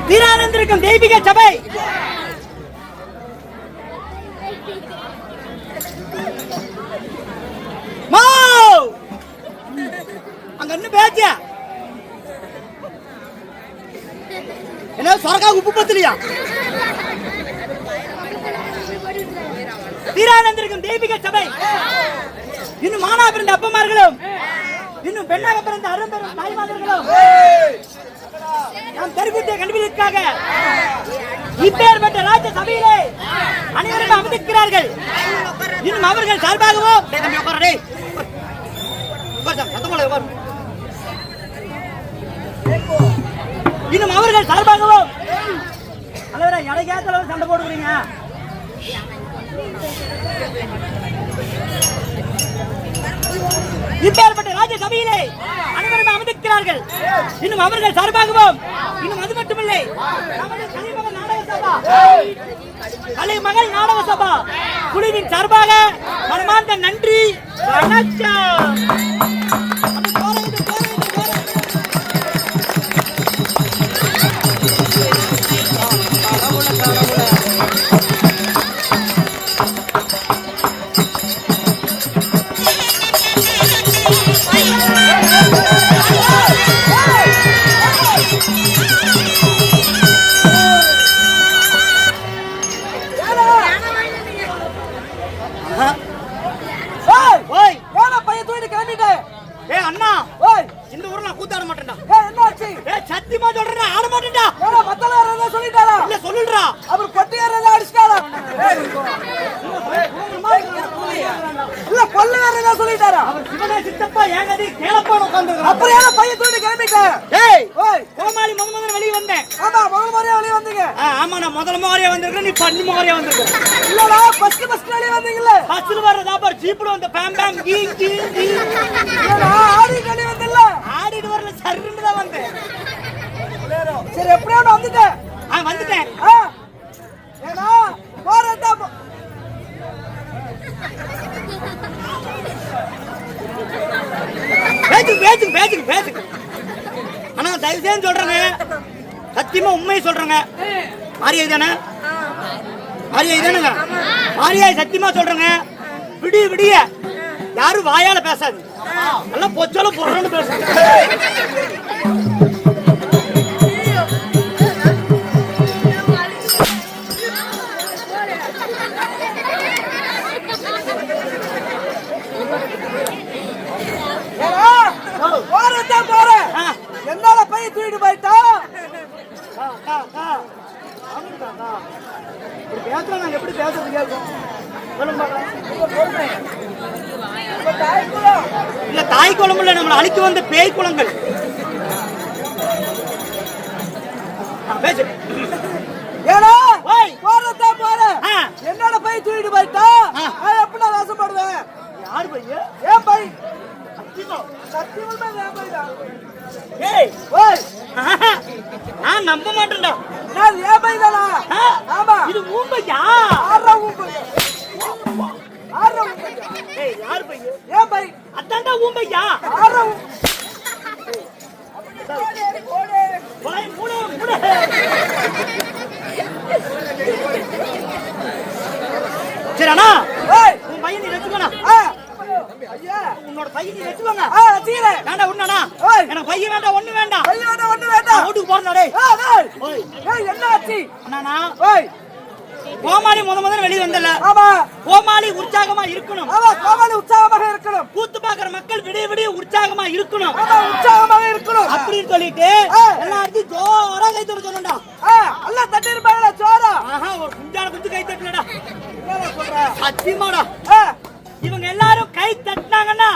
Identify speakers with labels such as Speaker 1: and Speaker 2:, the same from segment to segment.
Speaker 1: வீரானந்திருக்கும் தெய்வீக சபை அங்க என்ன பேச்ச என்ன சொரக்கா உப்பு பத்தலையா? வீரானந்திருக்கும் தெய்வீக சபை இன்னும் மானா பிறந்த அப்பமார்களும் இன்னும் பெண்ணாக பிறந்த அரும்பெரும் தாய்மார்களும் நாம் தெரிவித்த கண்டுபிடிக்காக இப்பேற்பட்ட ராஜ சபையிலே அனைவரும் அமர்ந்திருக்கிறார்கள். இன்னும் அவர்கள் சார்பாகவோ இன்னும் அவர்கள் சார்பாகவோ அல்லவரா எடைக்காத சண்டை போடுறீங்க. இப்பேற்பட்ட ராஜ சபையிலே அனைவரும் அமர்ந்திருக்கிறார்கள். இன்னும் அவர்கள் சார்பாகவும் இன்னும் அது மட்டுமில்லை நமது கலைமகள் நாடக சபா குழுவின் சார்பாக மனமார்ந்த நன்றி வணக்கம். சரி எப்படியா வந்துட்டேன் வந்துட்டேன். ஆனா தயவு செய்து சொல்றேங்க, சத்தியமா உண்மையை சொல்றேங்க. ஆரியா தானே? ஆரியா தானுங்க? ஆரியா சத்தியமா சொல்றேங்க. விடிய விடிய யாரும் வாயால பேசாது, எல்லாம் பொச்சாலும் பொருள்னு பேசாது. என்னால பைய தூக்கிட்டு போயிட்டா எப்படி பேசுறது கேட்கும்? இல்ல தாய் குளம் இல்ல, நம்மளை அழிக்க வந்த பேய் குளங்கள். என்னோட பை தூக்கிட்டு போயிட்டா எப்படி நான் வாசப்படுவேன்? யாரு பைய? ஏன் பை? நான் நம்ப மாட்டேன்டா. நான் ஏன் பை தானா? ஆமா, இது ஊம்பையா? ஆறா ஊம்பையா? ஆறா ஊம்பையா? ஏய் யார் பை? ஏன் பை? அதான்டா ஊம்பையா? ஆறா போடே போடே போடே. சரி அண்ணா, உன் பையன் நீ வெச்சுக்கோண்ணா. உன்னோட பையன் நீ வெச்சுக்கோங்க. வேண்டாம் ஒண்ணுண்ணா, எனக்கு பையன் வேண்டாம், ஒண்ணு வேண்டாம். வீட்டுக்கு போறா. என்ன ஆச்சு அண்ணா? கோமாளி முதல்ல வெளியே வந்தல. கோமாளி உற்சாகமா இருக்கணும். கோமாளி உற்சாகமாக இருக்கணும். கூத்து பாக்குற மக்கள் விடிய விடிய உற்சாகமா இருக்கணும். உற்சாகமாக இருக்கணும் அப்படின்னு சொல்லிட்டு எல்லாத்தையும் ஜோரா கை தட்ட சொல்லணும்டா. எல்லாம் தட்டி இருப்பாங்களா ஜோரா? ஒரு குஞ்சான குஞ்சு கை தட்டலடா. சத்தியமாடா, இவங்க எல்லாரும் கை தட்டினாங்கன்னா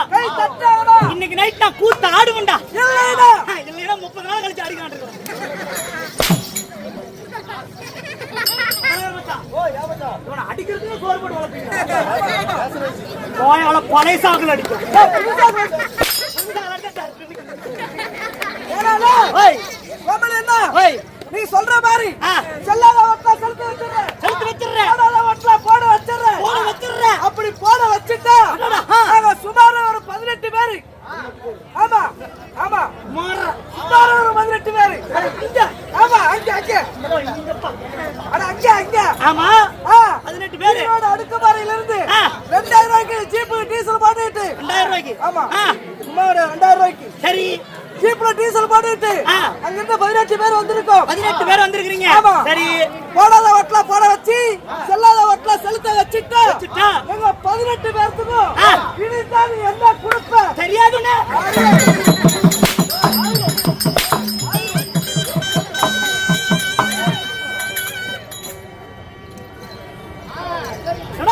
Speaker 1: இன்னைக்கு நைட் நான் கூத்து ஆடுவேன்டா. இல்லைன்னா 30 நாள் கழிச்சு அடிக்கான். அடிக்கிறதுக்கு சோறு போட்டு வளர்ப்பீங்க. பழைய சாகுல அடிக்கும். நீ சொல்ற மாதிரி செல்லாத செலுத்து வச்சிடுறேன். போட வச்சிடுறேன். அப்படி போ ஆமா 18 பேர்
Speaker 2: அடுக்குமாறையிலிருந்து 2000 ரூபாய்க்கு ஜீப் டீசல் போட்டுட்டு
Speaker 1: 2000 ரூபாய்க்கு
Speaker 2: ஆமா சும்மா 2000 ரூபாய்க்கு
Speaker 1: சரி
Speaker 2: ஜீப்ல டீசல் போட்டுட்டு அங்க இருந்து 18 பேர் வந்திருக்கோம்
Speaker 1: 18 பேர் வந்திருக்கீங்க சரி
Speaker 2: போடாத வட்டல போட வச்சு செல்லாத வட்டல செலுத்த வச்சிட்டா எங்க 18 பேருக்கும் இனிதான் என்ன கொடுப்ப
Speaker 1: தெரியாதுன்னு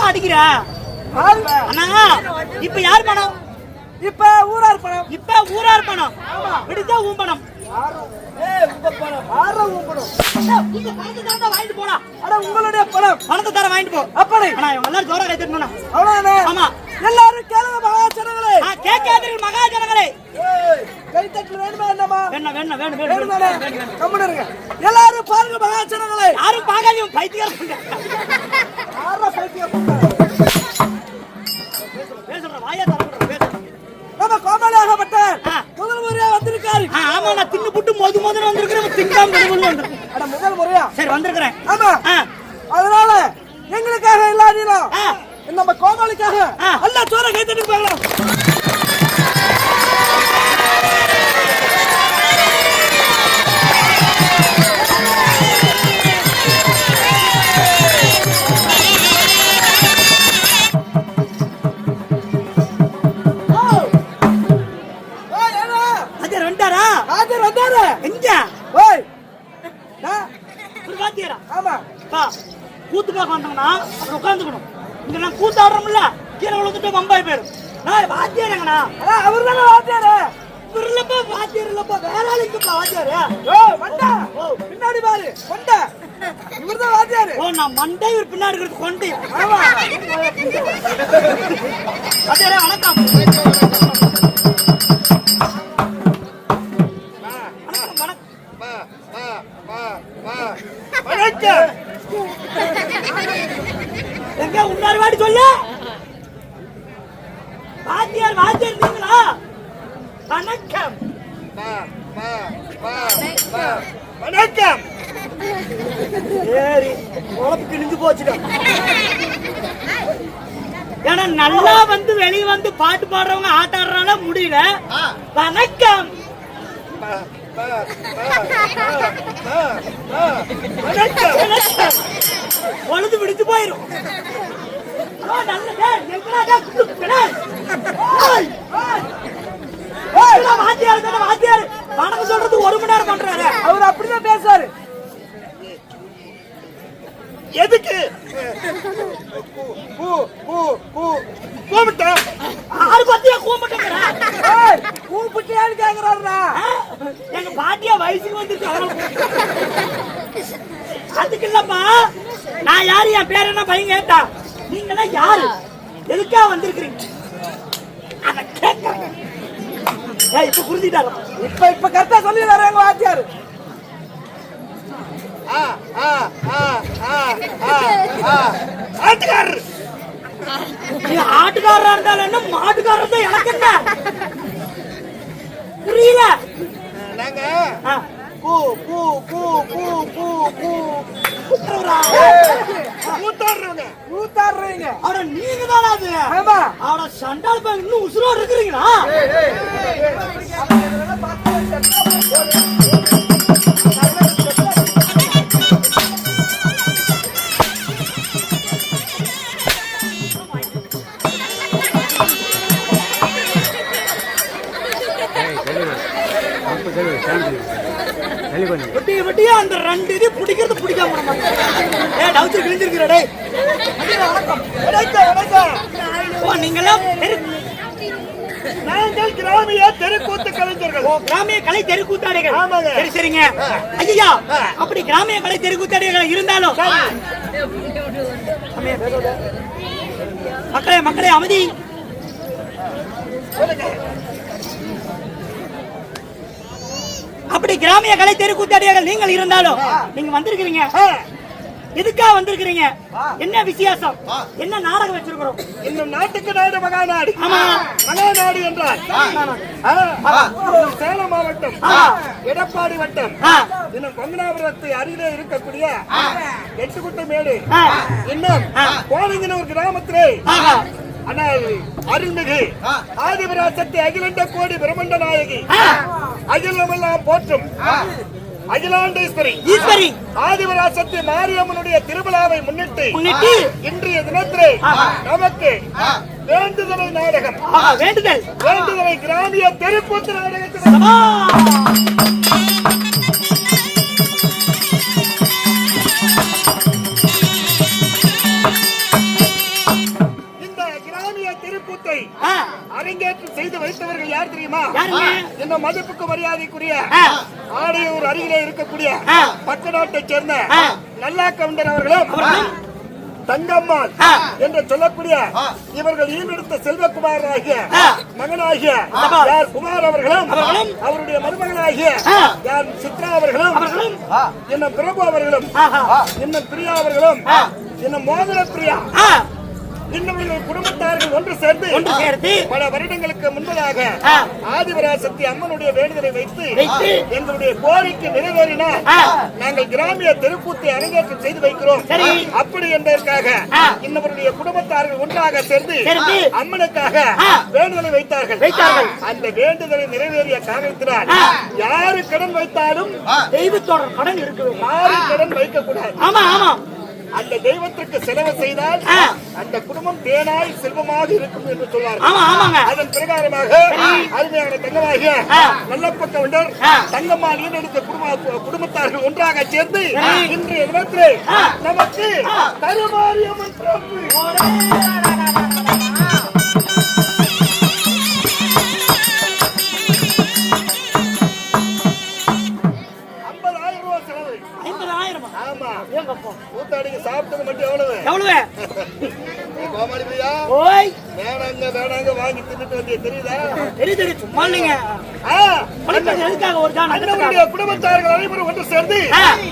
Speaker 1: அடிக்கிற அண்ணா இப்ப யார் பணம்
Speaker 2: இப்ப ஊரார் பணம்
Speaker 1: பிடிச்சா ஊம் பணம் வாங்கிட்டு போடா
Speaker 2: உங்களுடைய பணம்
Speaker 1: பணத்தை தர வாங்கிட்டு போ
Speaker 2: அப்படி
Speaker 1: எல்லாரும் ஜோரா கை தட்டணும்
Speaker 2: அவ்வளவுதானே
Speaker 1: ஆமா
Speaker 2: எல்லாரும் கேளுங்க மகாஜனங்களே
Speaker 1: கேட்காதீர்கள் மகாஜனங்களே
Speaker 2: கை தட்டல் வேணுமா என்னமா
Speaker 1: வேணும்
Speaker 2: கம்முனு இருங்க எல்லாரும் பாருங்க மகாஜனங்களே
Speaker 1: யாரும் பார்க்காதீங்க பைத்தியக்காரங்க
Speaker 2: யாரா பைத்தியக்காரங்க
Speaker 1: பேசுற வாயா தரப்படுற
Speaker 2: நம்ம கோமலியாகப்பட்ட முதல் முறையா வந்திருக்காரு
Speaker 1: ஆமா நான் தின்னு புட்டு மோதுன்னு வந்திருக்கிறேன் திங்காம வந்து
Speaker 2: அட முதல் முறையா
Speaker 1: சரி வந்திருக்கிறேன்
Speaker 2: ஆமா அதனால எங்களுக்காக எல்லாரும் நம்ம கோமலிக்காக எல்லா சோற கை தட்டி போகலாம்
Speaker 1: கூத்து பார்க்க வந்தோம்னா அப்புறம் உட்காந்துக்கணும் இங்க நான் கூத்து ஆடுறோம்ல கீழே விழுந்துட்டு வம்பாய் பேரு நான் வாத்தியாரங்கண்ணா
Speaker 2: அவர் தானே வாத்தியாரு
Speaker 1: இல்லப்பா வாத்தியார் இல்லப்பா வேற ஆளுக்குப்பா வாத்தியாரு
Speaker 2: பின்னாடி பாரு கொண்ட இவர்தான் வாத்தியாரு
Speaker 1: நான் மண்டை இவர் பின்னாடி இருக்கிறது கொண்டு வாத்தியாரே வணக்கம் எங்க உன்னாரு வாடி சொல்லு வாத்தியார் நீங்களா வணக்கம்
Speaker 2: வணக்கம்
Speaker 1: சரி உழப்புக்கு நின்று போச்சுடா ஏன்னா நல்லா வந்து வெளியே வந்து பாட்டு பாடுறவங்க ஆட்டாடுறால முடியல வணக்கம் பொழுது விடுத்து போயிரும் வாத்தியாரு வணக்கம் சொல்றது 1 மணி நேரம் பண்றாரு
Speaker 2: அவர் அப்படிதான் பேசுறாரு
Speaker 1: எதுக்கு கூப்பிட்டேன் ஆறு பத்தியா
Speaker 2: கூப்பிட்டியான்னு கேக்குறாருடா
Speaker 1: எங்க பாட்டியா வயசுக்கு வந்துருக்கு அதுக்கு இல்லப்பா நான் யாரு என் பேர் என்ன பையன் கேட்டா நீங்க யாரு எதுக்கா வந்திருக்கிறீங்க அத கேட்காங்க இப்ப புரிஞ்சுட்டாரு
Speaker 2: இப்ப கரெக்டா சொல்லிடுறாரு எங்க வாத்தியாரு
Speaker 1: ஆட்டுக்காரர் ஆட்டுக்காரரா இருந்தாலும் என்ன மாட்டுக்காரர் தான் எனக்கு என்ன புரியல
Speaker 2: நாங்க கூத்தாடுறீங்க
Speaker 1: அவட நீங்க தானே அது அவட சண்டால் பேங்க் இன்னும் உசுரோடு இருக்கிறீங்களா வெட்டியா அந்த 2 இது பிடிக்கிறது பிடிக்காம கிழிஞ்சிருக்கிறடே நீங்கெல்லாம்
Speaker 2: கிராமிய தெருக்கூத்து கலைஞர்கள்
Speaker 1: கிராமிய கலை தெருக்கூத்தாடிகள் சரி சரிங்க ஐயா அப்படி கிராமிய கலை தெருக்கூத்தாடிகள் இருந்தாலும் மக்களே அமைதி அப்படி கிராமிய கலை தெருக்கூத்தாடிகள் நீங்கள் இருந்தாலும் நீங்க வந்திருக்கிறீங்க எதுக்காக வந்திருக்கிறீங்க? என்ன வித்தியாசம்? என்ன நாடகம் வச்சிருக்கிறோம்?
Speaker 2: இந்த நாட்டுக்கு நாடு மகாநாடு.
Speaker 1: ஆமா.
Speaker 2: மகாநாடு என்றால் சேலம் மாவட்டம் எடப்பாடி வட்டம் இன்னும் கொங்கனாபுரத்து அருகிலே இருக்கக்கூடிய எட்டுக்குட்டமேடு இன்னும் கோலிங்கனூர் கிராமத்திலே ஆனால் அருள்மிகு ஆதிபராசக்தி அகிலண்ட கோடி பிரம்மண்ட நாயகி அகிலமெல்லாம் போற்றும் அகிலாண்டேஸ்வரி
Speaker 1: ஈஸ்வரி
Speaker 2: ஆதிபராசக்தி மாரியம்மனுடைய திருவிழாவை முன்னிட்டு இன்றைய தினத்திலே நமக்கு வேண்டுதலை நாடகம் வேண்டுதலை கிராமிய தெருக்கூத்து நாடகத்தில் அரங்கேற்றம் செய்து வைத்தவர்கள் யார் தெரியுமா? இந்த மதிப்புக்கு மரியாதைக்குரிய ஆடையூர் அருகிலே இருக்கக்கூடிய பக்க நாட்டைச் சேர்ந்த நல்லா கவுண்டர் அவர்களும் தங்கம்மாள் என்று சொல்லக்கூடிய இவர்கள் ஈன்றெடுத்த செல்வகுமார் ஆகிய மகனாகிய யார் குமார் அவர்களும் அவருடைய மருமகனாகிய யார் சித்ரா அவர்களும் இன்னும் பிரபு அவர்களும் இன்னும் பிரியா அவர்களும் இன்னும் மோகன பிரியா இன்னும் குடும்பத்தார்கள் ஒன்று சேர்ந்து பல வருடங்களுக்கு முன்பதாக ஆதிபராசக்தி அம்மனுடைய வேண்டுதலை வைத்து எங்களுடைய கோரிக்கை நிறைவேறினால் நாங்கள் கிராமிய தெருக்கூத்தை அரங்கேற்றம் செய்து வைக்கிறோம். அப்படி என்பதற்காக இன்னவருடைய குடும்பத்தார்கள் ஒன்றாக சேர்ந்து அம்மனுக்காக வேண்டுதலை வைத்தார்கள். அந்த வேண்டுதலை நிறைவேறிய காரணத்தினால் யாரு கடன் வைத்தாலும் தெய்வத்தோட கடன் இருக்கு, யாரு கடன் வைக்க கூடாது. அந்த தெய்வத்திற்கு செலவு செய்தால் அந்த குடும்பம் தேனாய் செல்வமாக இருக்கும் என்று சொல்வார்கள். அதன் பிரகாரமாக அருமையான தங்கமாகிய நல்லப்ப கவுண்டர் தங்கம்மாள் ஈன்றெடுத்த குடும்பத்தார்கள் ஒன்றாக சேர்ந்து இன்றைய தினத்திலே நமக்கு கருமாரியம்மன் பிறப்பு 50,000 ரூபாய் செலவு. 50,000? ஆமா. கூத்தாடிக்கு சாப்பிட்டது மட்டும் எவ்வளவு? கோமாளி பையா வேணாங்க வாங்கி தின்னுட்டு வந்திய தெரியுதா? தெரியுது. சும்மா இல்லைங்க. குடும்பத்தார்கள் அனைவரும் ஒன்று சேர்ந்து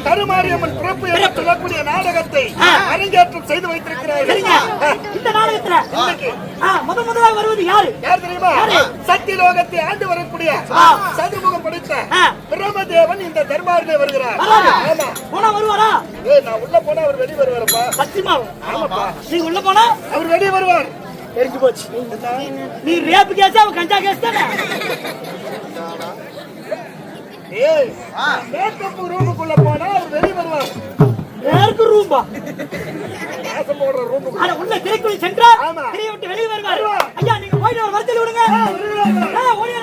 Speaker 2: கருமாரியம்மன் பிறப்பு என்று சொல்லக்கூடிய நாடகத்தை அரங்கேற்றம் செய்து வைத்திருக்கிறார்கள்.
Speaker 1: இந்த நாடகத்துல முதலாக வருவது யார்
Speaker 2: தெரியுமா? சக்தி லோகத்தை ஆண்டு வரக்கூடிய சதுர்முகம் படித்த பிரம்மதேவன் இந்த தர்பாரிலே வருகிறார்.
Speaker 1: வருவாரா?
Speaker 2: நான் உள்ள போனா அவர் வெளியே வருவாரப்பா.
Speaker 1: சத்தியமா? ஆமாப்பா. நீ உள்ள போனா
Speaker 2: அவர் வெளியே வருவார்.
Speaker 1: தெரிஞ்சு போச்சு. நீ ரேப் கேஸ் அவன் கஞ்சா கேஸ் தானே.
Speaker 2: மேக்கப் ரூமுக்குள்ள போனா அவர் வெளியே வருவார்.
Speaker 1: யாருக்கு ரூம்பா?
Speaker 2: மேக்கப் போடுற ரூமுக்கு.
Speaker 1: அட உள்ள திரைக்குள் சென்றா திரையை விட்டு வெளியே வருவார். ஐயா நீங்க போயிட்டு ஒரு வரத்தில் விடுங்க. ஓடியா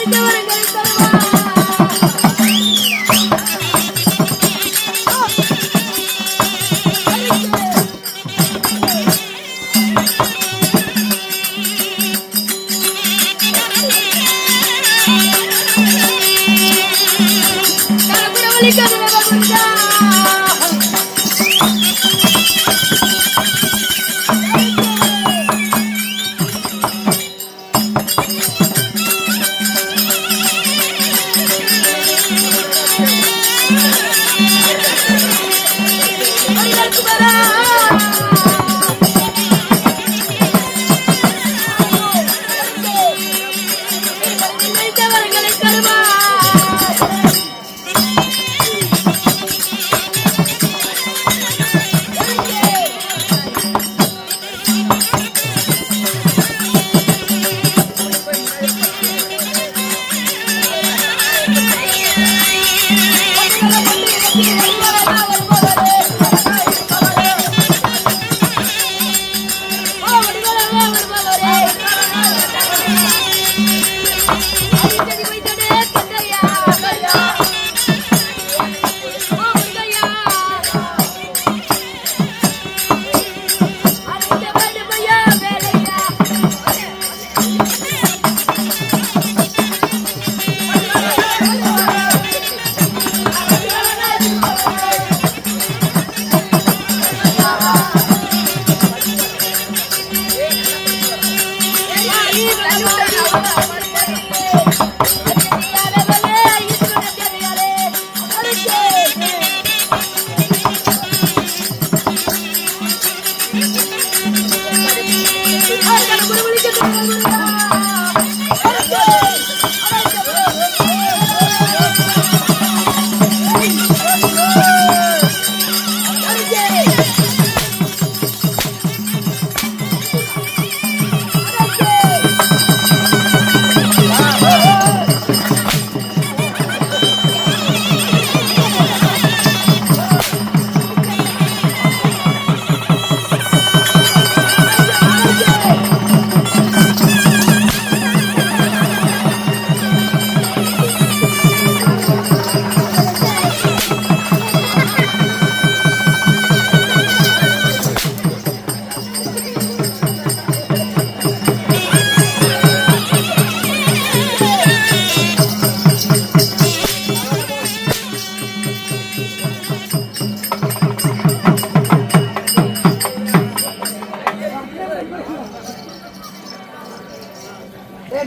Speaker 3: Come on.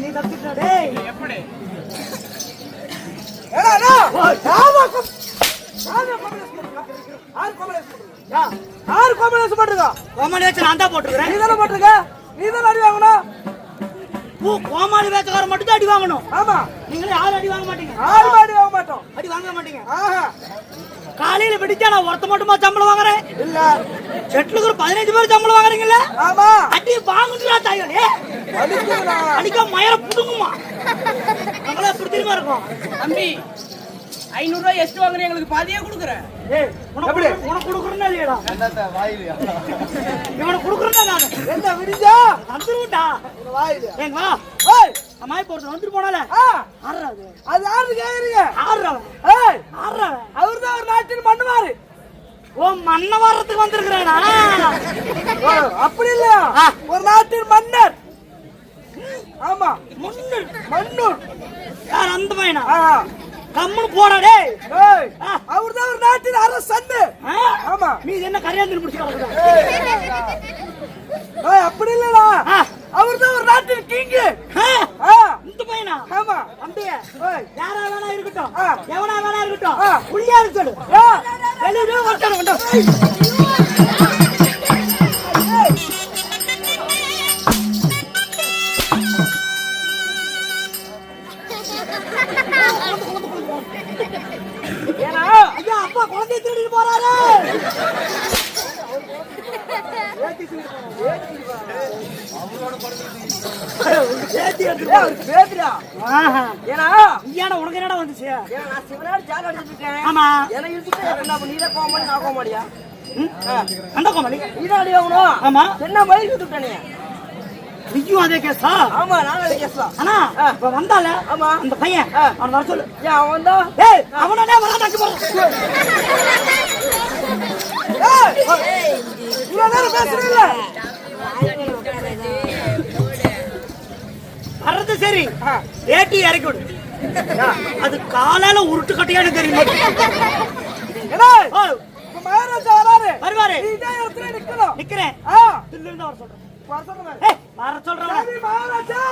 Speaker 1: நீ தப்பிட்ட டேய்.
Speaker 3: எப்படி
Speaker 2: ஏடா அண்ணா யாரா காம்பனேஷன் பண்றீங்க
Speaker 1: கோமாளி வச்சு நான் தான் போட்டுக்கிறேன்.
Speaker 2: நீ தானே போட்டுருக்க நீ தானே அடி வாங்கணும்
Speaker 1: கோமாளி வேச்சக்காரன் மட்டும் தான் அடி வாங்கணும்.
Speaker 2: ஆமா
Speaker 1: நீங்களே யாரும் அடி வாங்க மாட்டீங்க.
Speaker 2: யாரும் அடி வாங்க மாட்டோம்
Speaker 1: அடி வாங்க மாட்டீங்க.
Speaker 2: ஆஹா
Speaker 1: காலையில விடிச்சா நான் ஒருத்த மட்டுமா சம்பளம் வாங்குறேன்.
Speaker 2: இல்ல
Speaker 1: செட்லுக்கு 15 பேர் சம்பளம் வாங்குறீங்கல்ல.
Speaker 2: ஆமா
Speaker 1: அடி வாங்குறா தாயோலே.
Speaker 2: அடிக்குதுடா
Speaker 1: அடிக்க மயர புடுங்குமா. நம்மள எப்படி தெரியுமா இருக்கும்.
Speaker 3: தம்பி 500 ரூபாய் எஸ்ட் வாங்குறேன் எங்களுக்கு பாதியே கொடுக்குறேன்.
Speaker 1: ஏய் உனக்கு குடுக்குறேன்னா இல்லையடா.
Speaker 2: என்னத்த வாயிலியா
Speaker 1: இவனை குடுக்குறேன்னா நான்
Speaker 2: என்ன விடிஞ்சா
Speaker 1: வந்துருடா.
Speaker 2: வாயிலியா
Speaker 1: ஏங்க வா.
Speaker 2: ஏய்
Speaker 1: அம்மாய் போறது வந்துட்டு போனால. ஆடுறாது.
Speaker 2: அது யாரு கேக்குறீங்க
Speaker 1: ஆடுறவன்.
Speaker 2: ஏய்
Speaker 1: ஆடுறவன்.
Speaker 2: அவர்தான் ஒரு நாட்டின் மன்னவாரு
Speaker 1: ஓ மண்ண வர்றதுக்கு வந்திருக்கிறேனா.
Speaker 2: அப்படி இல்லையா ஒரு நாட்டின் மன்னர் ஆமா
Speaker 1: முன்னூர்
Speaker 2: மன்னூர்
Speaker 1: யார் அந்த பையனா.
Speaker 2: ஆ
Speaker 1: கம்முன்னு போடா டேய்.
Speaker 2: ஏய் அவர்தான் ஒரு நாட்டின் அரசன் ஆமா
Speaker 1: நீ என்ன கரையாந்திரி முடிச்சு கிடக்குற.
Speaker 2: ஏய் அப்படி இல்லடா அவர்தான் ஒரு நாட்டின் கிங்
Speaker 1: இந்த பையனா.
Speaker 2: ஆமா
Speaker 1: அப்படியே
Speaker 2: ஏய்
Speaker 1: யாரா வேணா இருக்கட்டும்
Speaker 2: ஆ.
Speaker 1: எவனா வேணா இருக்கட்டும் புள்ளியா இருக்கு சொல்லு. வெளியே வரட்டும் கொண்டு
Speaker 2: ஏனா
Speaker 1: ஐயா அப்பா குழந்தைய திருடிட்டு போறாரு.
Speaker 2: பேசுறியா
Speaker 1: ஆஹா.
Speaker 2: ஏனா
Speaker 1: இங்கேடா உனக்கு என்னடா வந்துச்சு.
Speaker 2: ஏனா நான் சிவனாடி ஜால அடிச்சிட்டு இருக்கேன்
Speaker 1: ஆமா
Speaker 2: எனக்கு இருக்கு என்ன நீதான் கோமாளி நான் கோமாளியா
Speaker 1: அந்த கோமாளி
Speaker 2: நீதான் அடி வாங்கணும்
Speaker 1: ஆமா
Speaker 2: என்ன மயிர் விட்டுட்டானே
Speaker 1: நீயும் அதே கேஸா.
Speaker 2: ஆமா நான் அதே கேஸ்ல
Speaker 1: ஆனா இப்ப வந்தால
Speaker 2: ஆமா
Speaker 1: அந்த பையன் அவன் வர சொல்லு.
Speaker 2: ஏன் அவன் வந்தா
Speaker 1: ஏய் அவனே வராட்டாக்கு போறான்.
Speaker 2: ஏய் இவ்வளவு நேரம் பேசுறீல்ல
Speaker 1: வர்றது சரி ஏட்டி இறக்கி விடு. அது காலையில உருட்டு கட்டையானு தெரியுமா.
Speaker 2: ஏய் இப்ப மகாராஜா வராரு
Speaker 1: வருவாரு.
Speaker 2: நீ தான் இடத்துல நிக்கணும்
Speaker 1: நிக்கிறேன்.
Speaker 2: ஆ
Speaker 1: தில்லு இருந்தா வர சொல்றேன்.
Speaker 2: வர சொல்றேன்
Speaker 1: ஏய் வர சொல்றேன்.
Speaker 2: சரி மகாராஜா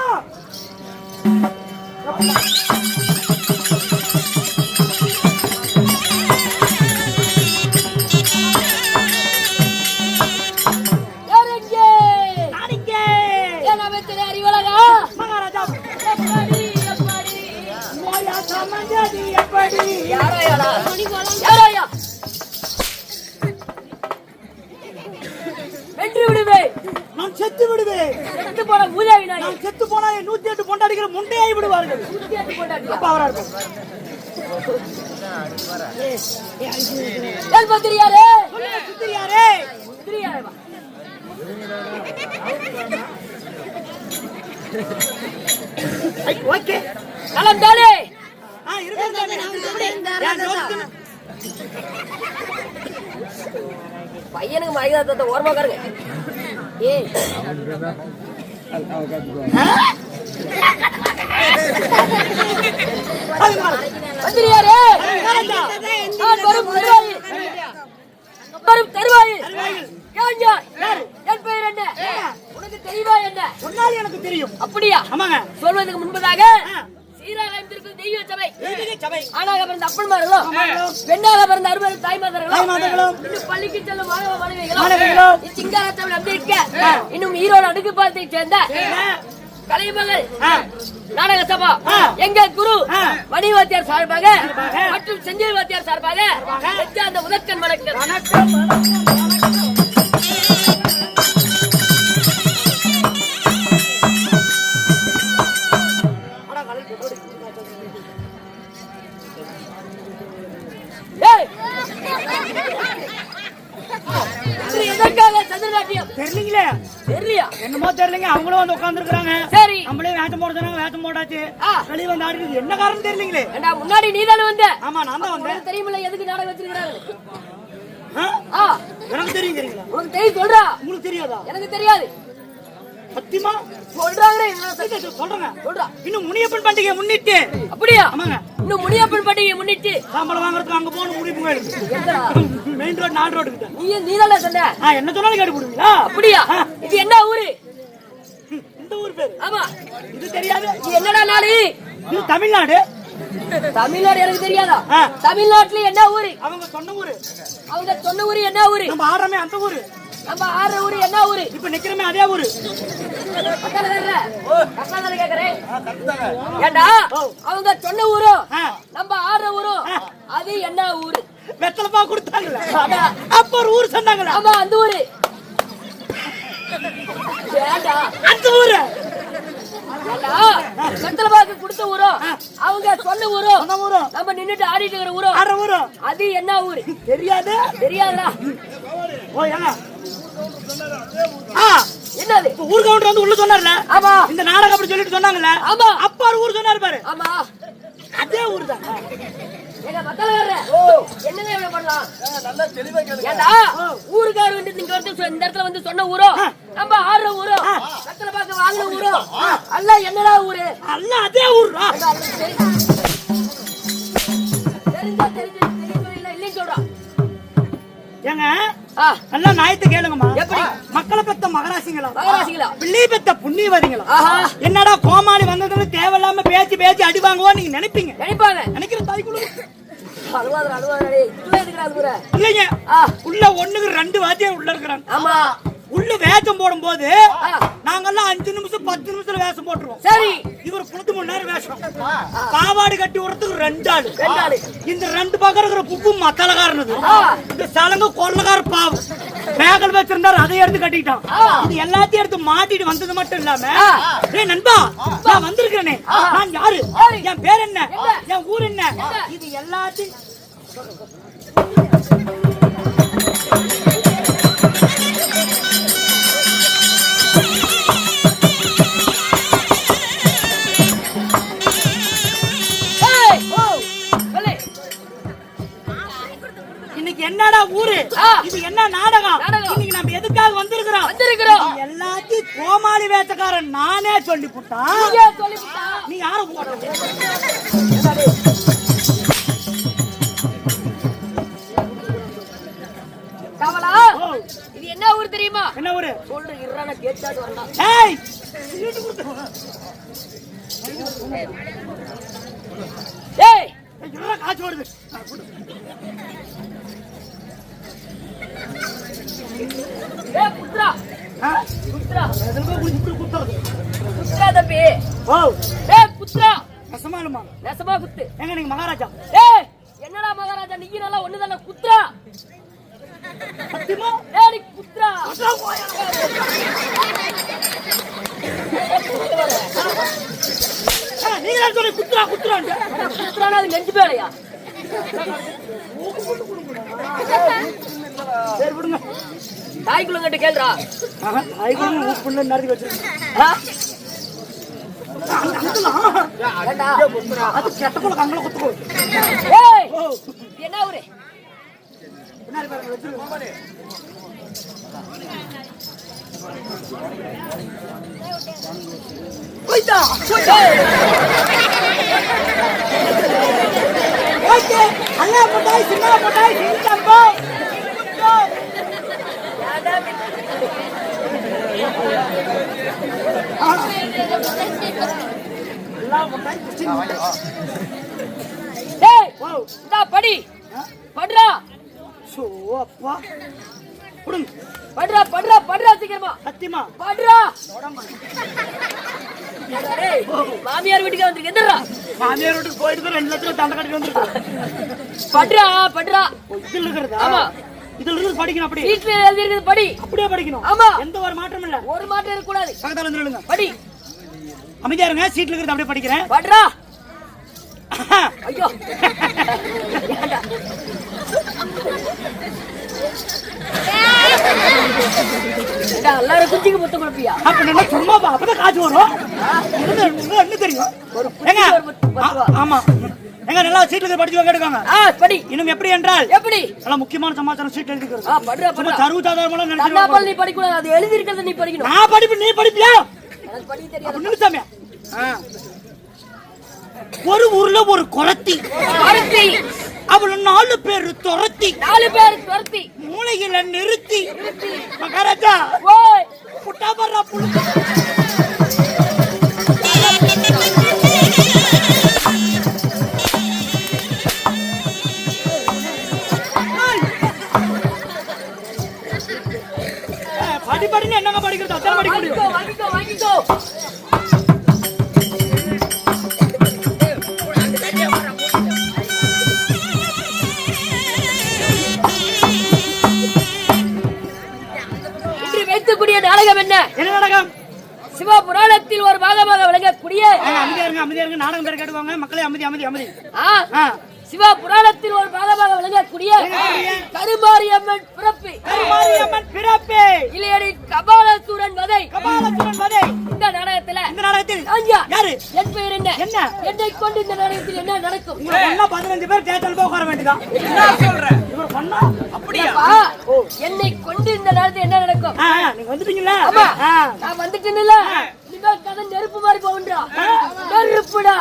Speaker 1: நாளைக்கே மகாராஜா மோயா சமஞ்சதி எப்படி
Speaker 4: வென்று விடுவேன்.
Speaker 1: நான் செத்து விடுவேன்.
Speaker 4: செத்து போன மூதாவி நாய்.
Speaker 1: நான் செத்து போனா 108 பொண்டாடிக்கிற முண்டையாகி விடுவார்கள். அப்ப அவரா இருக்கும்.
Speaker 4: ஏன் பத்திரியாரே?
Speaker 1: சொல்லுங்க சுத்திரியாரே.
Speaker 4: பத்திரியாரே வா.
Speaker 1: ஓகே
Speaker 4: நலம் தானே?
Speaker 1: இருக்கு.
Speaker 4: பையனுக்கு மயக்கத்தை ஓரமா உட்காருங்க. ஏய் பத்திரியாரே, நான் வரும் தருவாயில் என் பெயர் என்ன? உனக்கு தெரியுமா என்ன?
Speaker 1: சொன்னால் எனக்கு தெரியும்.
Speaker 4: அப்படியா?
Speaker 1: ஆமாங்க.
Speaker 4: சொல்வதற்கு முன்பதாக சீராக அமைந்திருக்கும் தெய்வ சபை ஆணாக பிறந்த அப்பன்மார்களும் பெண்ணாக பிறந்த 60 தாய்மார்களும் இன்னும் பள்ளிக்கு செல்லும் மாணவ மாணவிகளும் இச்சிங்கார தமிழ் அப்படி இருக்க இன்னும் ஈரோடு அடுக்கு பாலத்தைச் சேர்ந்த கலைமகள் நாடக சபா எங்கள் குரு மணிவாத்தியார் சார்பாக மற்றும் செஞ்சல் வாத்தியார் சார்பாக அந்த முதற்கண் வணக்கம். எதற்காக சதுரநாட்டியம்
Speaker 1: தெரியலீங்களே.
Speaker 4: தெரியலையா?
Speaker 1: என்னமோ தெரியலங்க. அவங்களும் வந்து உட்கார்ந்து இருக்காங்க.
Speaker 4: சரி,
Speaker 1: நம்மளே வேஷம் போட சொன்னாங்க. வேஷம் போட்டாச்சு. வெளியே வந்து ஆடிட்டு என்ன காரணம் தெரியலீங்களே.
Speaker 4: ஏண்டா முன்னாடி நீதானே வந்த?
Speaker 1: ஆமா நான் தான் வந்தேன்.
Speaker 4: தெரியுமில்ல எதுக்கு நாடகம் வச்சிருக்காங்க?
Speaker 1: எனக்கு தெரியும். தெரியுங்களா?
Speaker 4: உனக்கு தெரியும் சொல்றா.
Speaker 1: உங்களுக்கு தெரியாதா?
Speaker 4: எனக்கு தெரியாது.
Speaker 1: சத்தியமா
Speaker 4: சொல்றாங்க.
Speaker 1: சொல்றேங்க.
Speaker 4: சொல்றா.
Speaker 1: இன்னும் முனியப்பன் பண்டிகை முன்னிட்டு.
Speaker 4: அப்படியா?
Speaker 1: ஆமாங்க.
Speaker 4: இன்னும் முனியப்பன் பண்டிகையை முன்னிட்டு
Speaker 1: சாம்பல் வாங்குறதுக்கு அங்க போகணும். முடிப்பு மெயின் ரோடு 4 ரோடு கிட்ட.
Speaker 4: நீதானே சொன்ன?
Speaker 1: என்ன சொன்னாலும் கேட்டு போடுவீங்களா?
Speaker 4: அப்படியா? இது என்ன ஊரு?
Speaker 1: இந்த ஊர் பேரு.
Speaker 4: ஆமா.
Speaker 1: இது தெரியாது.
Speaker 4: இது என்னடா நாடு?
Speaker 1: இது தமிழ்நாடு.
Speaker 4: தமிழ்நாடு எனக்கு தெரியாதா? தமிழ்நாட்டுல என்ன ஊரு?
Speaker 1: அவங்க சொன்ன ஊரு.
Speaker 4: அவங்க சொன்ன ஊரு என்ன ஊரு?
Speaker 1: நம்ம ஆடுறமே அந்த ஊரு.
Speaker 4: நம்ம ஆடுற ஊரு என்ன ஊரு?
Speaker 1: இப்ப நிக்கிறமே அதே ஊரு.
Speaker 4: பக்கத்துல கேக்குறேன். ஏண்டா அவங்க சொன்ன ஊரு நம்ம ஆடுற ஊரு அது என்ன ஊரு?
Speaker 1: வெத்தலப்பா கொடுத்தாங்கல்ல அப்ப ஒரு ஊர் சொன்னாங்கல்ல.
Speaker 4: ஆமா அந்த ஊரு. ஏண்டா
Speaker 1: அந்த ஊரு.
Speaker 4: வெத்தலப்பாக்கு கொடுத்த ஊரு அவங்க சொன்ன ஊரு
Speaker 1: ஊரு
Speaker 4: நம்ம நின்னுட்டு ஆடிட்டு இருக்கிற ஊரு
Speaker 1: ஆடுற ஊரு
Speaker 4: அது என்ன ஊரு?
Speaker 1: தெரியாது.
Speaker 4: தெரியாதுடா.
Speaker 1: ஓ ஏங்க
Speaker 4: என்னது?
Speaker 1: ஊர் கவுண்டர் வந்து உள்ள சொன்னார்ல.
Speaker 4: ஆமா.
Speaker 1: இந்த நாடகம் அப்படி சொல்லிட்டு சொன்னாங்கல்ல.
Speaker 4: ஆமா.
Speaker 1: அப்ப ஒரு ஊர் சொன்னாரு பாரு.
Speaker 4: ஆமா
Speaker 1: அதே ஊர் தான்.
Speaker 4: எங்க மத்தலகாரரே என்னங்க இவங்க பண்ணலாம்? நல்ல தெளிவா கேளுங்க. ஏண்டா ஊருக்காரர் வந்து இங்க வந்து இந்த இடத்துல வந்து சொன்ன ஊரோ நம்ம ஆடுற ஊரோ மத்தல பாக்க வாங்குற ஊரோ அல்ல என்னடா ஊரு?
Speaker 1: அல்ல அதே ஊர்ரா.
Speaker 4: இல்ல சொல்றா.
Speaker 1: ஏங்க நல்லா நாயத்தை கேளுங்கம்மா.
Speaker 4: எப்படி?
Speaker 1: மக்களை பெத்த மகராசிங்களா
Speaker 4: மகராசிங்களா
Speaker 1: பிள்ளை பெத்த புண்ணியவாதிங்களா? என்னடா கோமாளி வந்ததுன்னு தேவையில்லாம பேச்சு பேச்சு அடி வாங்குவோம் நீங்க நினைப்பீங்க. நினைக்கிற தாய் குழு இல்லைங்க. உள்ள ஒண்ணுக்கு 2 வாத்தியார் உள்ள இருக்கிறாங்க.
Speaker 4: ஆமா.
Speaker 1: உள்ள வேஷம் போடும் போது நாங்கெல்லாம் 5 நிமிஷம் 10 நிமிஷத்துல வேஷம் போட்டுருவோம்.
Speaker 4: சரி.
Speaker 1: இவர் 10 மணி நேரம் வேஷம். பாவாடு கட்டி விடுறதுக்கு 2 ஆளு. இந்த 2 பக்கம் இருக்கிற புப்பு மத்தலகாரனது. இந்த சலங்க கொள்ளக்கார பாவம் மேகல் வச்சிருந்தாரு அதை எடுத்து கட்டிட்டான். இது எல்லாத்தையும் எடுத்து மாட்டிட்டு வந்தது மட்டும் இல்லாம ஏய் நண்பா நான் வந்திருக்கிறேனே நான் யாரு என் பேர் என்ன என் ஊர் என்ன இது எல்லாத்தையும் என்னடா ஊரு இது என்ன நாடகம் இன்னைக்கு நம்ம எதுக்காக வந்திருக்கிறோம் எல்லாத்தையும் கோமாளி வேட்டக்காரன் நானே சொல்லி புட்டான். நீ யார
Speaker 4: கவலா இது என்ன ஊர் தெரியுமா? என்ன ஊரு சொல்லு? இறான கேட்டாது வரலாம்.
Speaker 1: ஏய்
Speaker 4: ஏய்
Speaker 1: இறா காச்சு வருது.
Speaker 4: ஏய் புத்ரா புத்ரா
Speaker 1: எதுக்கு குத்துறது
Speaker 4: புத்ரா தம்பி.
Speaker 1: ஓ
Speaker 4: ஏய் புத்ரா
Speaker 1: நசமாலுமா
Speaker 4: நசமா குத்து.
Speaker 1: எங்க நீங்க மகாராஜா?
Speaker 4: ஏய் என்னடா மகாராஜா நீங்க நல்லா ஒண்ணுதான குத்ரா
Speaker 1: சத்தியமா?
Speaker 4: ஏய் நீ குத்ரா
Speaker 1: நீங்க என்ன சொல்றீங்க? குத்ரா குத்ரான்னு
Speaker 4: குத்ரானா அது நெஞ்சு பேலையா?
Speaker 1: சரி விடுங்க.
Speaker 4: தாய்க்குள்ள கிட்ட கேளுடா.
Speaker 1: தாய்க்குள்ள உப்புள்ள நறுக்கி வச்சிருக்கேன். அது கெட்ட போல கங்கல குத்துக்கோ.
Speaker 4: ஏய் என்ன ஊரு?
Speaker 1: பின்னாடி பாருங்க வச்சிருக்கேன். போய்டா ஓகே அண்ணா போடாய் சின்ன போடாய் சின்னப்பா
Speaker 4: டேய் டா படி படுடா.
Speaker 1: சோ அப்பா புடுங்க.
Speaker 4: படுடா படுடா படுடா சீக்கிரமா.
Speaker 1: சத்தியமா
Speaker 4: படுடா. டேய் மாமியார் வீட்டுக்கு வந்திருக்க எந்தடா?
Speaker 1: மாமியார் வீட்டுக்கு போயிட்டு 2 லட்சம் தண்டை கட்டி வந்திருக்கு.
Speaker 4: படுடா படுடா.
Speaker 1: இதுல இருக்குறதா?
Speaker 4: ஆமா
Speaker 1: இதுல இருந்து படிக்கணும். அப்படி
Speaker 4: வீட்ல எழுதி இருக்குது படி.
Speaker 1: அப்படியே படிக்கணும்.
Speaker 4: ஆமா
Speaker 1: எந்த ஒரு மாற்றமும் இல்ல.
Speaker 4: ஒரு மாற்றம் இருக்க கூடாது.
Speaker 1: பக்கத்துல வந்து நில்லுங்க.
Speaker 4: படி.
Speaker 1: அமைதியா இருங்க. சீட்ல இருக்குது அப்படியே படிக்கிறேன்.
Speaker 4: படுடா. ஐயோ எல்லாரும் குச்சிக்கு முத்தம் கொடுப்பியா?
Speaker 1: அப்ப என்ன சும்மா அப்பதான் காசு வரும். என்ன தெரியும்? ஆமா எங்க நல்லா சீட்ல படிச்சு கேட்டுக்காங்க.
Speaker 4: படி.
Speaker 1: இன்னும் எப்படி என்றால்
Speaker 4: எப்படி
Speaker 1: நல்ல முக்கியமான சமாச்சாரம் சீட் எழுதிக்கிறது.
Speaker 4: படுடா படுடா.
Speaker 1: சர்வ சாதாரணமா
Speaker 4: நினைச்சு நீ படிக்க கூடாது. அது எழுதி இருக்கிறது நீ படிக்கணும்.
Speaker 1: நான் படிப்பு நீ படிப்பியா?
Speaker 4: எனக்கு படிக்க தெரியாது.
Speaker 1: நிமிஷமே. ஒரு ஊர்ல ஒரு குரத்தி அவள 4 பேர் துரத்தி மூளையில நிறுத்தி மகாராஜா புட்டா பர்றா புள்ள என்னங்க படிக்கிறது அத்தனை படிக்க முடியும்.
Speaker 4: வாங்கிக்கோ வாங்கிக்கோ. இன்று வைத்துக்கூடிய நாடகம் என்ன?
Speaker 1: என்ன நாடகம்?
Speaker 4: சிவபுராணத்தில் ஒரு பாகமாக விளங்கக்கூடிய
Speaker 1: அமைதியா இருங்க நாடகம் பேர் கேட்டுவாங்க மக்களே. அமைதி.
Speaker 4: சிவபுராணத்தில் ஒரு பாகமாக விளங்கக்கூடிய கருமாரியம்மன் பிறப்பு இல்லையடி கபாலசூரன் வதை. இந்த நாடகத்தில் யாரு என் பெயர் என்ன? என்னை கொண்டு இந்த நாடகத்தில் என்ன நடக்கும்?
Speaker 1: 15 பேர் தேட்டல் போக வர வேண்டியதான்.
Speaker 4: என்னை கொண்டு இந்த நாடகத்தில் என்ன நடக்கும்?
Speaker 1: நீங்க வந்துட்டீங்களா?
Speaker 4: நான் வந்துட்டேன்ல. இனிமேல் கதை நெருப்பு மாதிரி போகுன்றா. நெருப்புடா.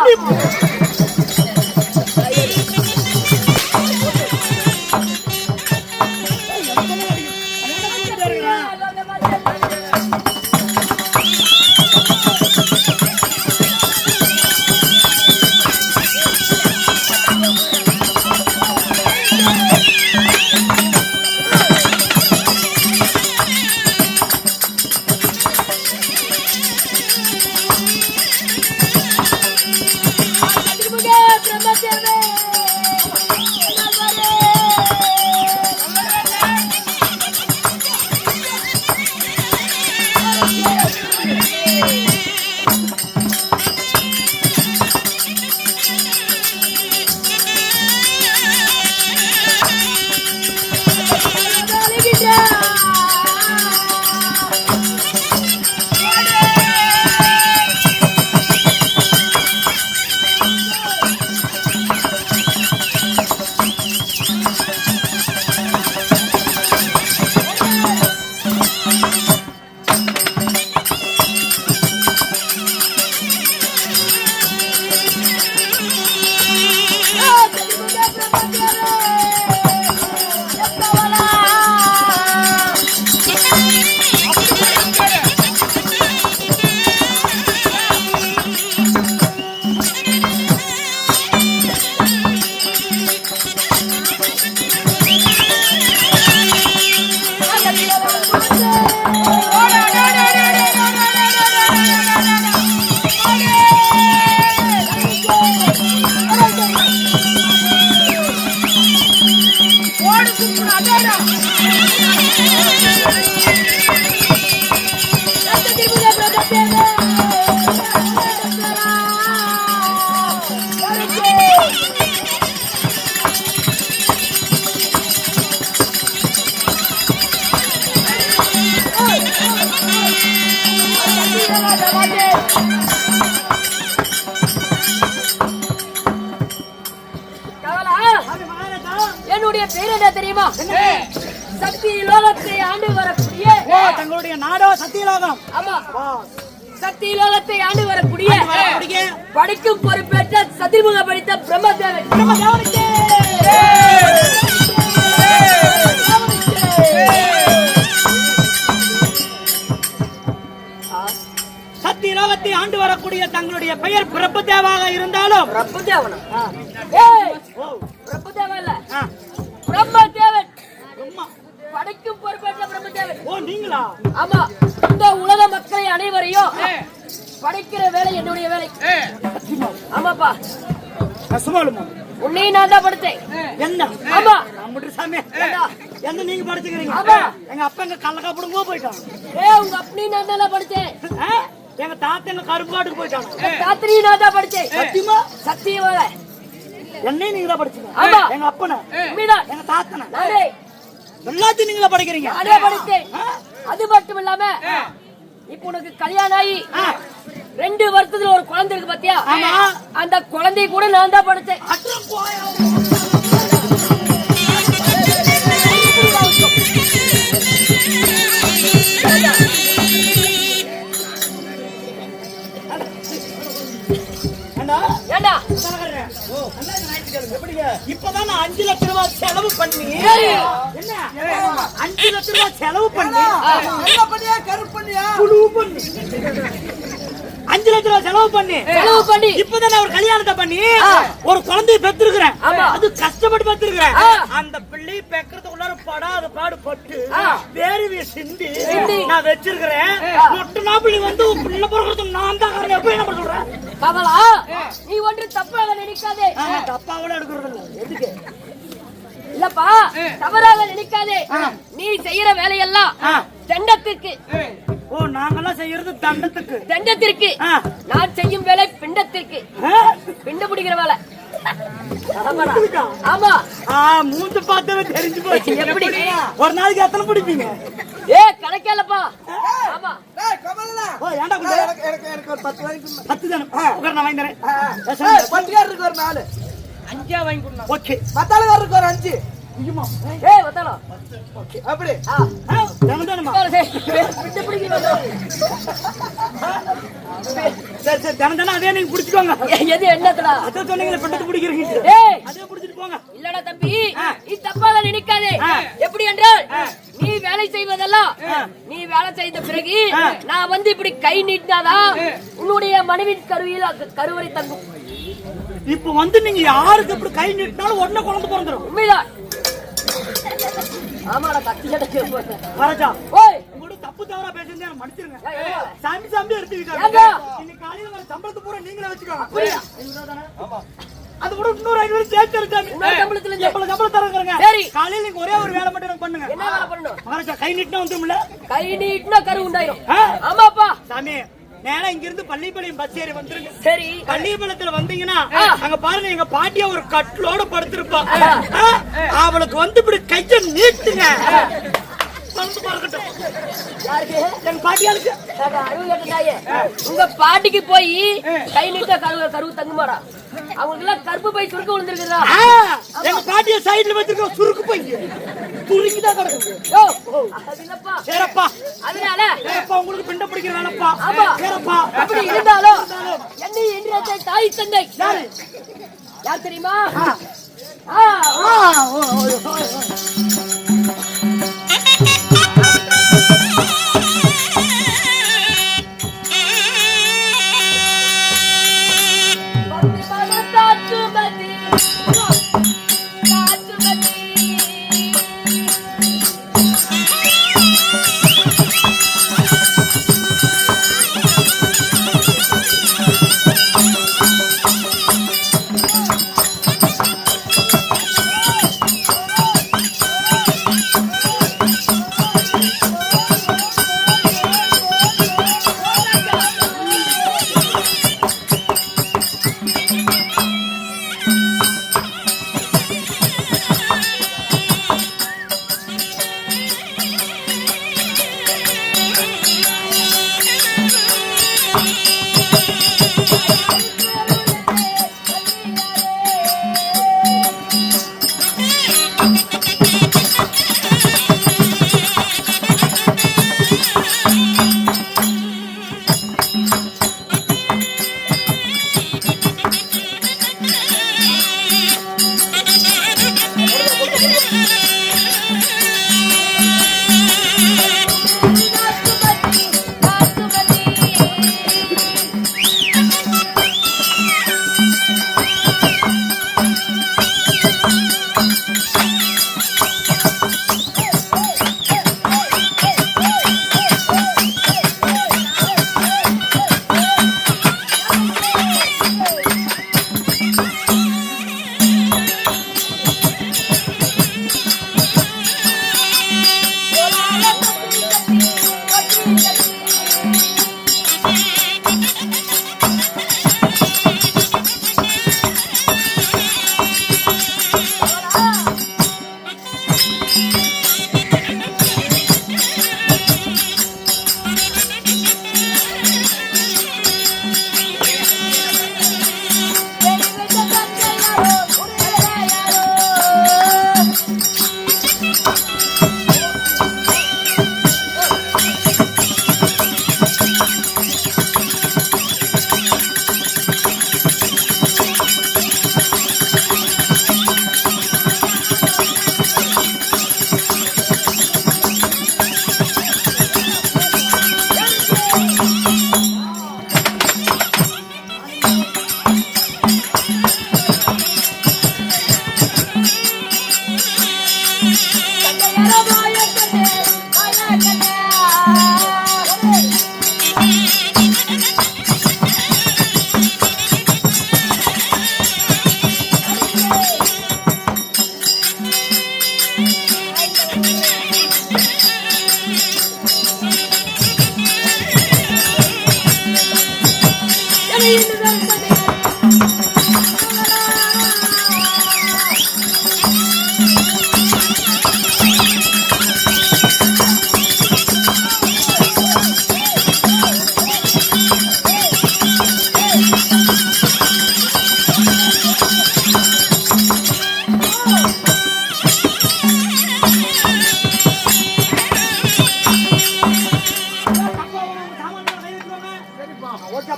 Speaker 4: என்னுடைய பேர் என்ன தெரியுமா? சக்தி லோகத்தை ஆண்டு வரக்கூடிய
Speaker 1: தங்களுடைய நாடோ சத்தியலோகம்.
Speaker 4: ஆமா, சக்தி லோகத்தை ஆண்டு வரக்கூடிய படிக்கும் பொறுப்பேற்ற சதிர்முக படித்த பிரம்மதேவன்.
Speaker 1: சத்தியலோகத்தை ஆண்டு வரக்கூடிய தங்களுடைய பெயர் பிரபுதேவாக இருந்தாலும்
Speaker 4: பிரபுதேவன் இல்ல, பிரம்மதேவன். படிக்கும் பொறுப்பேற்ற பிரம்மதேவன்.
Speaker 1: ஓ நீங்களா?
Speaker 4: ஆமா, இந்த உலக மக்களை அனைவரையும் படைக்கிற வேலை என்னுடைய வேலை. ஆமாப்பா, உன்னையும் நான் தான் படைத்தேன்.
Speaker 1: என்ன?
Speaker 4: ஆமா
Speaker 1: சாமி, என்ன நீங்க படிச்சுக்கிறீங்க? எங்க அப்பா எங்க கள்ளக்காப்புடுங்க போயிட்டான்.
Speaker 4: உங்க அப்பனையும் நான் தான் படிச்சேன்.
Speaker 1: எங்க தாத்தா எங்க கருப்பாட்டுக்கு போயிட்டான்.
Speaker 4: தாத்திரியும் நான் தான் படிச்சேன்.
Speaker 1: சத்தியமா?
Speaker 4: சத்தியமாக
Speaker 1: என்னையும் நீங்க தான் படிச்சீங்க.
Speaker 4: ஆமா,
Speaker 1: எங்க அப்பனை எங்க தாத்தனை எல்லாத்தையும் நீங்களா படிக்கிறீங்க?
Speaker 4: அதே படித்தேன். அது மட்டும் இல்லாம இப்ப உனக்கு கல்யாணம் ஆகி 2 வருஷத்துல ஒரு குழந்தை இருக்கு பாத்தியா? அந்த குழந்தைய கூட நான் தான் படிச்சேன்.
Speaker 1: இப்பதான் 5 லட்சம் ரூபாய் செலவு பண்ணி 5 லட்சம் ரூபாய் செலவு பண்ணி கருப்பு பண்ணியா குழு பண்ணி 5 லட்சம் ரூபாய் செலவு பண்ணி இப்பதான் நான் ஒரு கல்யாணத்தை பண்ணி ஒரு குழந்தையை பெற்றிருக்கிறேன். அது கஷ்டப்பட்டு பெற்றிருக்கிறேன். அந்த பிள்ளை பெக்கிறதுக்குள்ளார படாத பாடுபட்டு வேர்வை சிந்தி நான் வச்சிருக்கிறேன். மொட்டை நாப்பிள்ளை வந்து பிள்ளை பிறகு நான் தான் காரணம். எப்படி என்ன சொல்றேன்
Speaker 4: கமலா, நீ ஒன்று தப்பாக நினைக்காதே.
Speaker 1: தப்பாவோட எடுக்கிறது எதுக்கு
Speaker 4: இல்லப்பா, தவறாக நினைக்காதே. நீ செய்யற வேலையெல்லாம் தண்டத்துக்கு.
Speaker 1: ஓ, நாங்கெல்லாம் செய்யறது
Speaker 4: தண்டத்திற்கு. நான் செய்யும் வேலை பிண்டத்திற்கு. பிண்ட பிடிக்கிற வேலை. ஆமா,
Speaker 1: மூஞ்ச பார்த்தவே தெரிஞ்சு போச்சு.
Speaker 4: எப்படி
Speaker 1: ஒரு நாளைக்கு எத்தனை பிடிப்பீங்க?
Speaker 4: கணக்கேலப்பா. ஆமா,
Speaker 1: ஏன்டா
Speaker 2: எனக்கு ஒரு 10 வாங்கி
Speaker 1: 10 தானே நான் வாங்கி தரேன்.
Speaker 2: 10 காரருக்கு ஒரு 4
Speaker 3: 5 வாங்கி கொடுங்க.
Speaker 1: ஓகே,
Speaker 2: மத்தாளக்காரருக்கு ஒரு 5.
Speaker 4: வத்தாளா
Speaker 2: அப்படி
Speaker 1: தினம்தானமா?
Speaker 4: பிண்ட பிடிக்கிற
Speaker 1: சரி சரி, தினம் அதே நீங்க பிடிச்சுக்கோங்க.
Speaker 4: எது என்னத்தடா?
Speaker 1: அதான் சொன்னீங்களே பிண்டத்தை பிடிக்கிறீங்க, அதே பிடிச்சிட்டு போங்க.
Speaker 4: இல்லடா தம்பி, நீ தப்பாக நினைக்காதே. எப்படி என்றால், நீ வேலை செய்வதெல்லாம் நீ வேலை செய்த பிறகு நான் வந்து இப்படி கை நீட்டினாதான் உன்னுடைய மனைவின் கருவறை தங்கும்.
Speaker 1: இப்ப வந்து நீங்க யாருக்கு இப்படி கை நீட்டினாலும் உடனே குழந்தை பிறந்துரும்.
Speaker 4: உண்மைதான். ஆமாடா, கத்தி
Speaker 1: வரஜா,
Speaker 4: ஓய்,
Speaker 1: உங்களோட தப்பு தவறா பேசுறதே எனக்கு மன்னிச்சிருங்க. சாமி சாமி எடுத்துக்கிட்டாங்க. இன்னைக்கு காலையில வர சம்பளத்தை பூரா நீங்களே வச்சுக்கோங்க. அது கூட இன்னொரு 500 சேர்த்து இருக்காங்க. சம்பளம் தரங்க.
Speaker 4: சரி,
Speaker 1: காலையில நீங்க ஒரே ஒரு வேலை மட்டும் எனக்கு பண்ணுங்க.
Speaker 4: என்ன வேலை பண்ணணும்?
Speaker 1: மகாராஜா, கை நீட்டினா வந்துரும்ல?
Speaker 4: கை நீட்டினா கரு உண்டாயிரும். ஆமாப்பா
Speaker 1: சாமி, நேரா இங்க இருந்து பள்ளிப்பாளையம் பஸ் ஏறி வந்துருங்க.
Speaker 4: சரி,
Speaker 1: பள்ளிப்பாளையத்துல வந்தீங்கன்னா அங்க பாருங்க, எங்க பாட்டியா ஒரு கட்டிலோட படுத்திருப்பா. அவளுக்கு வந்து இப்படி கைய நீட்டுங்க. எங்க பாட்டியாளுக்கு
Speaker 4: உங்க பாட்டிக்கு போய் கை நீட்ட கருவு தங்குமாடா? அவங்களுக்கு எல்லாம் கருப்பு போய் சுருக்க விழுந்திருக்குதா?
Speaker 1: எங்க பாட்டிய சைடுல வச்சிருக்க சுருக்கு போய் துருங்கிதான் கிடக்குது. சரிப்பா,
Speaker 4: அதனால
Speaker 1: உங்களுக்கு பிண்ட பிடிக்கிற வேலைப்பா. சரிப்பா,
Speaker 4: அப்படி இருந்தாலும் என்னை இன்றைய தாய் தந்தை யார் தெரியுமா?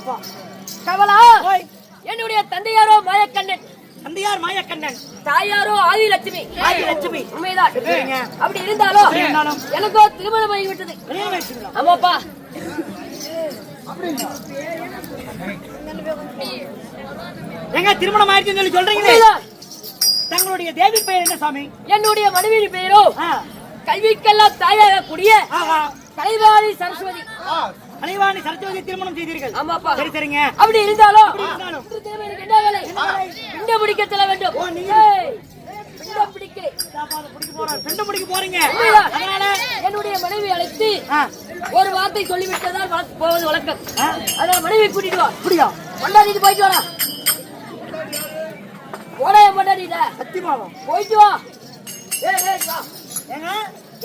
Speaker 1: அப்பா
Speaker 4: கவலா
Speaker 1: ஓய்
Speaker 4: என்னுடைய தந்தையாரோ மாயக்கண்ணன்,
Speaker 1: தந்தையார் மாயக்கண்ணன்,
Speaker 4: தாயாரோ ஆதிலட்சுமி.
Speaker 1: ஆதிலட்சுமி.
Speaker 4: உண்மைதான்.
Speaker 1: சரிங்க.
Speaker 4: அப்படி இருந்தாலும்
Speaker 1: இருந்தாலும்
Speaker 4: எனக்கோ திருமணம் ஆகிவிட்டது.
Speaker 1: கல்யாணம் ஆயிடுச்சுங்களா?
Speaker 4: ஆமாப்பா.
Speaker 1: எங்க திருமணம் ஆயிடுச்சுன்னு சொல்லி சொல்றீங்களே,
Speaker 4: உண்மைதான்.
Speaker 1: தங்களுடைய தேவி பெயர் என்ன சாமி?
Speaker 4: என்னுடைய மனைவி பெயரோ
Speaker 1: ஆ,
Speaker 4: கல்விக்கெல்லாம் தாயாக கூடிய
Speaker 1: ஆஹா,
Speaker 4: கலைவாணி சரஸ்வதி.
Speaker 1: கலைவாணி சரஸ்வதி திருமணம் செய்தீர்கள்.
Speaker 4: ஆமாப்பா.
Speaker 1: சரி சரிங்க.
Speaker 4: அப்படி இருந்தாலும்
Speaker 1: இருந்தாலும்.
Speaker 4: இன்று தேவை எனக்கு என்ன வேலை? பிண்டம் பிடிக்க செல்ல வேண்டும்.
Speaker 1: ஓ, நீங்க?
Speaker 4: ஏய், பிண்டம் பிடிக்க.
Speaker 1: பெண்ணு முடிக்க போறீங்க.
Speaker 4: உண்மைதான்.
Speaker 1: அதனால
Speaker 4: என்னுடைய மனைவி அழைத்து
Speaker 1: ஆ,
Speaker 4: ஒரு வார்த்தை சொல்லிவிட்டதால் போவது வழக்கம்.
Speaker 1: ஆ,
Speaker 4: அதனால மனைவி கூட்டிட்டு வா.
Speaker 1: அப்படியா?
Speaker 4: கொண்டாடிட்டு போயிட்டு வாடா. ஓடைய கொண்டாடிட்ட
Speaker 1: சத்தியமாவா?
Speaker 4: போயிட்டு வா. ஏய் ஏய் வா.
Speaker 1: ஏங்க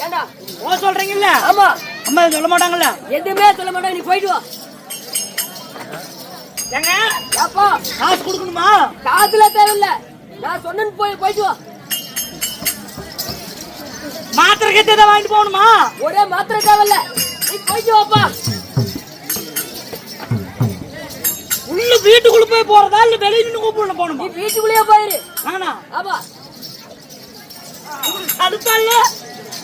Speaker 4: ஏண்டா?
Speaker 1: ஓ சொல்றீங்கல்ல,
Speaker 4: ஆமா.
Speaker 1: அம்மா சொல்ல மாட்டாங்கல்ல.
Speaker 4: எதுவுமே சொல்ல மாட்டேன், நீ போயிட்டு வா.
Speaker 1: ஏங்க
Speaker 4: ஏப்பா
Speaker 1: காசு கொடுக்கணுமா?
Speaker 4: காசுல தேவையில்ல, நான் சொன்னேன்னு போயிட்டு வா.
Speaker 1: மாத்திரை கட்டு ஏதாவது வாங்கிட்டு போகணுமா?
Speaker 4: ஒரே மாத்திரை தேவையில்ல, நீ போயிட்டு வாப்பா.
Speaker 1: உள்ள வீட்டுக்குள்ள போய் போறதா இல்ல வெளிய நின்னு கூப்பிடணும்
Speaker 4: நீ
Speaker 1: போகணுமா?
Speaker 4: வீட்டுக்குள்ளேயே போயிரு.
Speaker 1: ஆனா
Speaker 4: ஆமா.
Speaker 1: அடுத்தால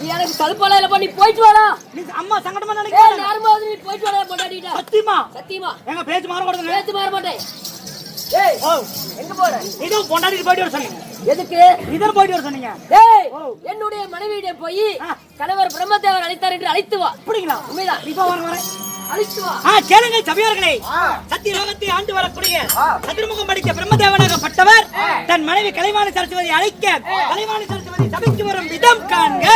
Speaker 4: நீ எனக்கு சலுப்பாலாம் இல்லப்பா, நீ போயிட்டு வாடா.
Speaker 1: நீ அம்மா சங்கடமா
Speaker 4: ஏய்
Speaker 1: நினைக்கிறேன்.
Speaker 4: நேரமாவது நீ போயிட்டு வாடா கொண்டாடிட்ட.
Speaker 1: சத்தியமா
Speaker 4: சத்தியமா
Speaker 1: எங்க பேச்சு மாறக்கூடாதுங்க.
Speaker 4: பேச்சு மாற மாட்டேன். ஏய்
Speaker 1: ஓ
Speaker 4: எங்க போற?
Speaker 1: இது பொண்டாட்டிட்டு போயிட்டு வர சொன்னீங்க.
Speaker 4: எதுக்கு?
Speaker 1: இதர் போயிட்டு வர சொன்னீங்க.
Speaker 4: ஏய்
Speaker 1: ஓ.
Speaker 4: என்னுடைய மனைவியிடம் போய்
Speaker 1: ஆ.
Speaker 4: கணவர் பிரம்மதேவர் அழைத்தார் என்று அழைத்து வா.
Speaker 1: அப்படிங்களா?
Speaker 4: உண்மைதான்.
Speaker 1: இப்ப வரேன்.
Speaker 4: அழைத்து வா.
Speaker 1: கேளுங்க சபையார்களே, சத்திய லோகத்தை ஆண்டு வரக்கூடிய சதுர்முகம் படித்த பிரம்மதேவனாகப்பட்டவர் தன் மனைவி கலைவாணி சரஸ்வதி அழைக்க கலைவாணி சரஸ்வதி சபைக்கு வரும் விதம் காண்க.